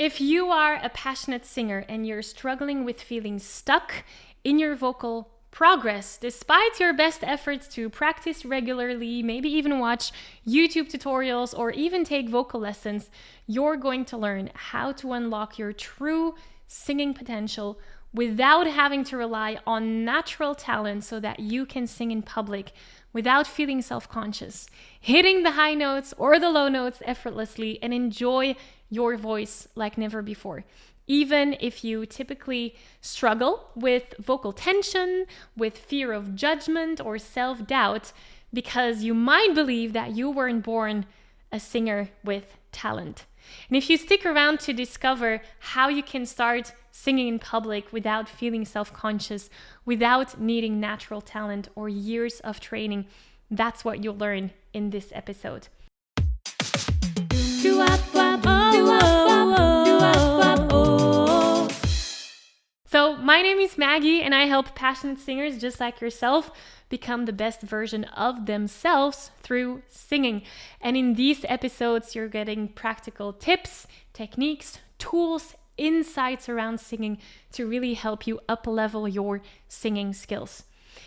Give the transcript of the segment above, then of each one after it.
If you are a passionate singer and you're struggling with feeling stuck in your vocal progress, despite your best efforts to practice regularly, maybe even watch YouTube tutorials or even take vocal lessons, you're going to learn how to unlock your true singing potential without having to rely on natural talent so that you can sing in public without feeling self-conscious, hitting the high notes or the low notes effortlessly, and enjoy your voice like never before. Even if you typically struggle with vocal tension, with fear of judgment or self-doubt, because you might believe that you weren't born a singer with talent. And if you stick around to discover how you can start singing in public without feeling self-conscious, without needing natural talent or years of training, that's what you'll learn in this episode. So my name is Maggie, and I help passionate singers just like yourself become the best version of themselves through singing. And in these episodes, you're getting practical tips, techniques, tools, insights around singing to really help you up-level your singing skills.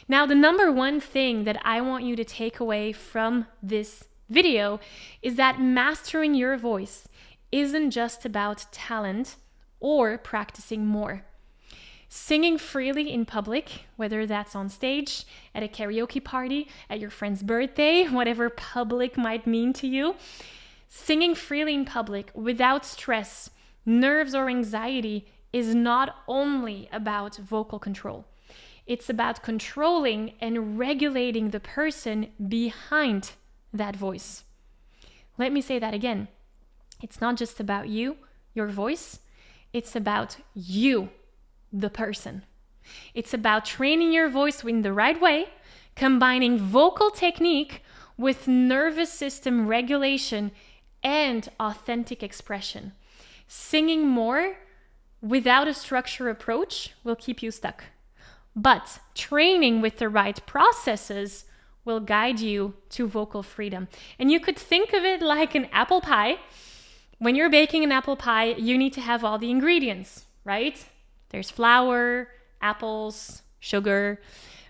Now, the number one thing that I want you to take away from this video is that mastering your voice isn't just about talent or practicing more. Singing freely in public, whether that's on stage, at a karaoke party, at your friend's birthday, whatever public might mean to you, singing freely in public without stress, nerves, or anxiety is not only about vocal control. It's about controlling and regulating the person behind that voice. Let me say that again. It's not just about you, your voice. It's about you, the person. It's about training your voice in the right way, combining vocal technique with nervous system regulation and authentic expression. Singing more without a structured approach will keep you stuck. But training with the right processes will guide you to vocal freedom. And you could think of it like an apple pie. When you're baking an apple pie, you need to have all the ingredients, right? There's flour, apples, sugar.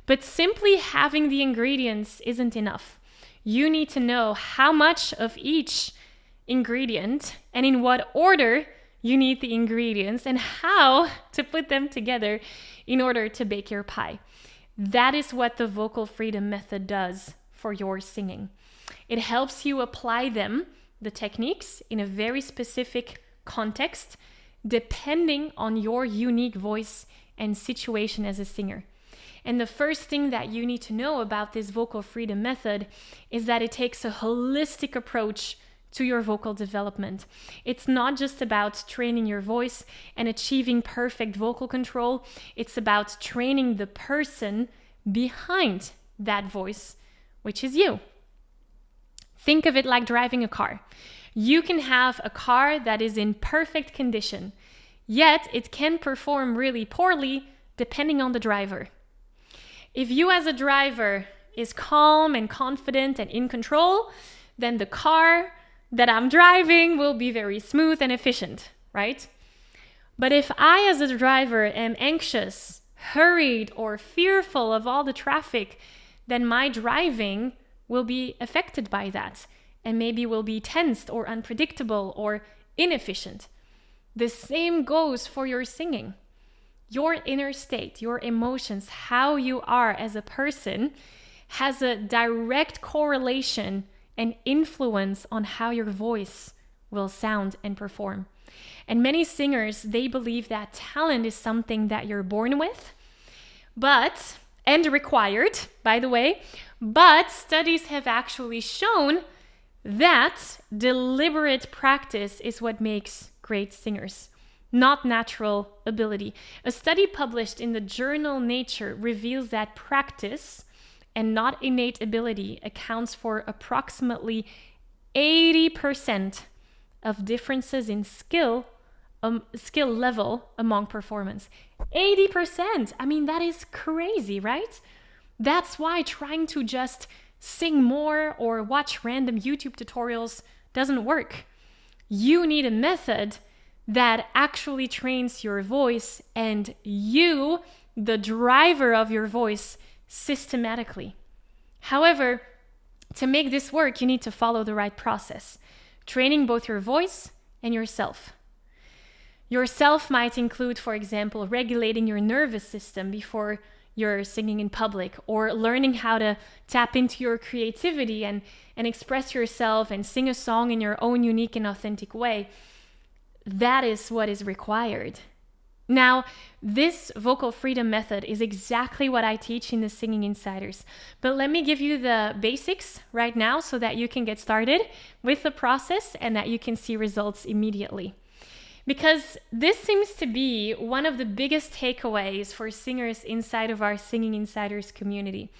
But simply having the ingredients isn't enough. You need to know how much of each ingredient and in what order you need the ingredients and how to put them together in order to bake your pie. That is what the vocal freedom method does for your singing. It helps you apply them, the techniques, in a very specific context, depending on your unique voice and situation as a singer. And the first thing that you need to know about this vocal freedom method is that it takes a holistic approach to your vocal development. It's not just about training your voice and achieving perfect vocal control. It's about training the person behind that voice, which is you. Think of it like driving a car. You can have a car that is in perfect condition, yet it can perform really poorly depending on the driver. If you as a driver is calm and confident and in control, then the car that I'm driving will be very smooth and efficient, right? But if I as a driver am anxious, hurried, or fearful of all the traffic, then my driving will be affected by that and maybe will be tensed or unpredictable or inefficient. The same goes for your singing. Your inner state, your emotions, how you are as a person has a direct correlation and influence on how your voice will sound and perform. And many singers, they believe that talent is something that you're born with, and required, by the way, but studies have actually shown that deliberate practice is what makes great singers, not natural ability. A study published in the journal Nature reveals that practice and not innate ability accounts for approximately 80% of differences in skill level among performance. 80%! I mean, that is crazy, right? That's why trying to just sing more or watch random YouTube tutorials doesn't work. You need a method that actually trains your voice and you, the driver of your voice, systematically. However, to make this work, you need to follow the right process, training both your voice and yourself. Yourself might include, for example, regulating your nervous system before you're singing in public, or learning how to tap into your creativity and express yourself and sing a song in your own unique and authentic way. That is what is required. Now, this vocal freedom method is exactly what I teach in the Singing Insiders. But let me give you the basics right now so that you can get started with the process and that you can see results immediately. Because this seems to be one of the biggest takeaways for singers inside of our Singing Insiders community.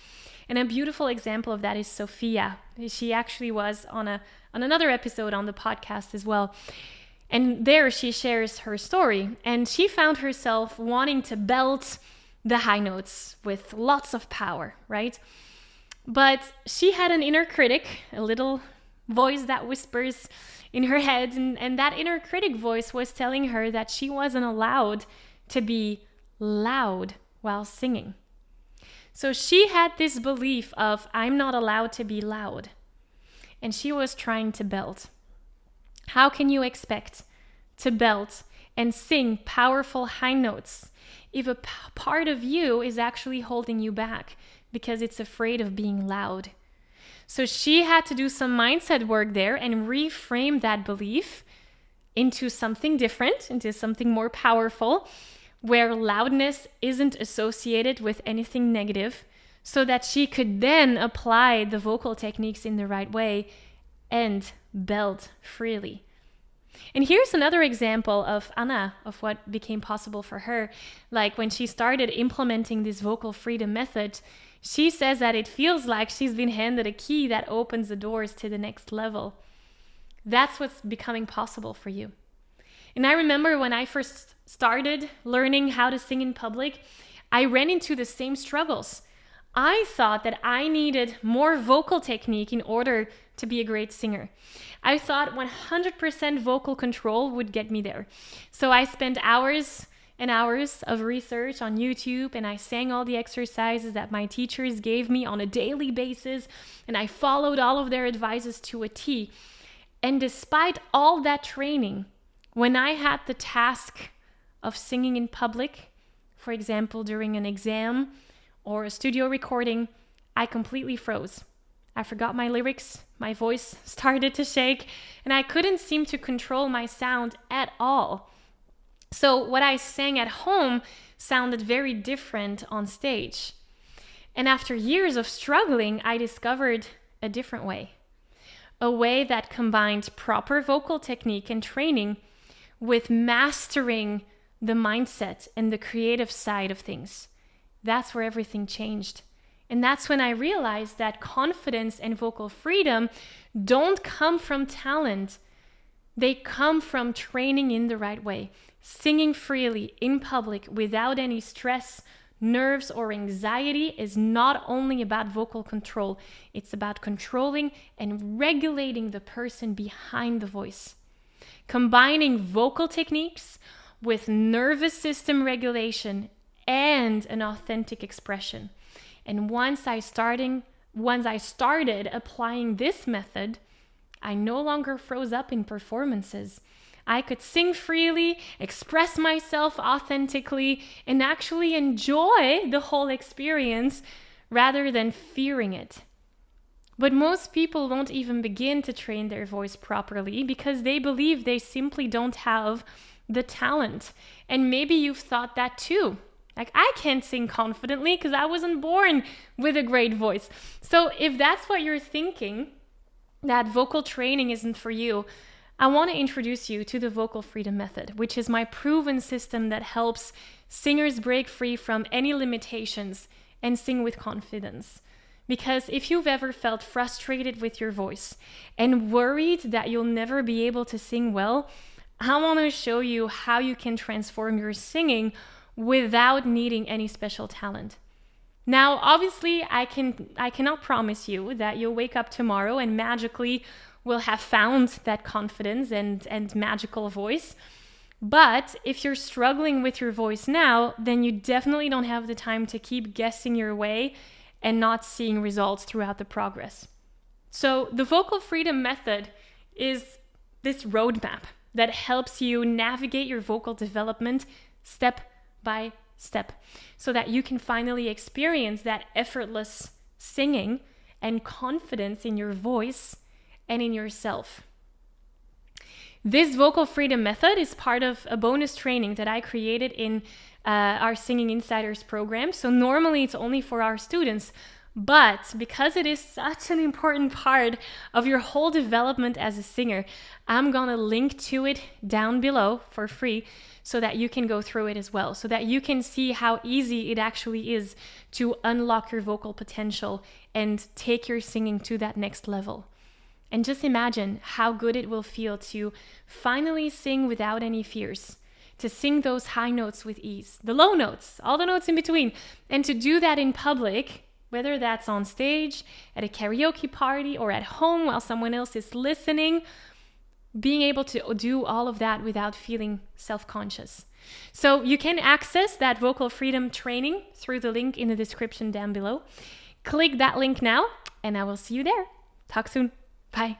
And a beautiful example of that is Sophia. She actually was on another episode on the podcast as well. And there she shares her story. And she found herself wanting to belt the high notes with lots of power, right? But she had an inner critic, a little voice that whispers in her head. And that inner critic voice was telling her that she wasn't allowed to be loud while singing. So she had this belief of, I'm not allowed to be loud. And she was trying to belt. How can you expect to belt and sing powerful high notes if a part of you is actually holding you back because it's afraid of being loud? So she had to do some mindset work there and reframe that belief into something different, into something more powerful, where loudness isn't associated with anything negative, so that she could then apply the vocal techniques in the right way and belt freely. And here's another example of Anna, of what became possible for her. Like when she started implementing this vocal freedom method, she says that it feels like she's been handed a key that opens the doors to the next level. That's what's becoming possible for you. And I remember when I first started learning how to sing in public, I ran into the same struggles. I thought that I needed more vocal technique in order to be a great singer. I thought 100% vocal control would get me there. So I spent hours and hours of research on YouTube, and I sang all the exercises that my teachers gave me on a daily basis, and I followed all of their advices to a T. And despite all that training, when I had the task of singing in public, for example, during an exam or a studio recording, I completely froze. I forgot my lyrics, my voice started to shake, and I couldn't seem to control my sound at all. So what I sang at home sounded very different on stage. And after years of struggling, I discovered a different way. A way that combined proper vocal technique and training with mastering the mindset and the creative side of things. That's where everything changed. And that's when I realized that confidence and vocal freedom don't come from talent. They come from training in the right way, singing freely in public without any stress, nerves, or anxiety is not only about vocal control. It's about controlling and regulating the person behind the voice. Combining vocal techniques with nervous system regulation and an authentic expression. And once I started applying this method, I no longer froze up in performances. I could sing freely, express myself authentically, and actually enjoy the whole experience rather than fearing it. But most people won't even begin to train their voice properly because they believe they simply don't have the talent. And maybe you've thought that too. Like, I can't sing confidently because I wasn't born with a great voice. So if that's what you're thinking, that vocal training isn't for you, I want to introduce you to the Vocal Freedom Method, which is my proven system that helps singers break free from any limitations and sing with confidence. Because if you've ever felt frustrated with your voice and worried that you'll never be able to sing well, I want to show you how you can transform your singing without needing any special talent. Now, obviously, I cannot promise you that you'll wake up tomorrow and magically will have found that confidence and magical voice. But if you're struggling with your voice now, then you definitely don't have the time to keep guessing your way and not seeing results throughout the progress. So the vocal freedom method is this roadmap that helps you navigate your vocal development step by step so that you can finally experience that effortless singing and confidence in your voice and in yourself. This vocal freedom method is part of a bonus training that I created in our Singing Insiders program. So normally it's only for our students, but because it is such an important part of your whole development as a singer, I'm gonna link to it down below for free so that you can go through it as well, so that you can see how easy it actually is to unlock your vocal potential and take your singing to that next level. And just imagine how good it will feel to finally sing without any fears, to sing those high notes with ease, the low notes, all the notes in between, and to do that in public, whether that's on stage, at a karaoke party, or at home while someone else is listening, being able to do all of that without feeling self-conscious. So you can access that vocal freedom training through the link in the description down below. Click that link now, and I will see you there. Talk soon. Bye.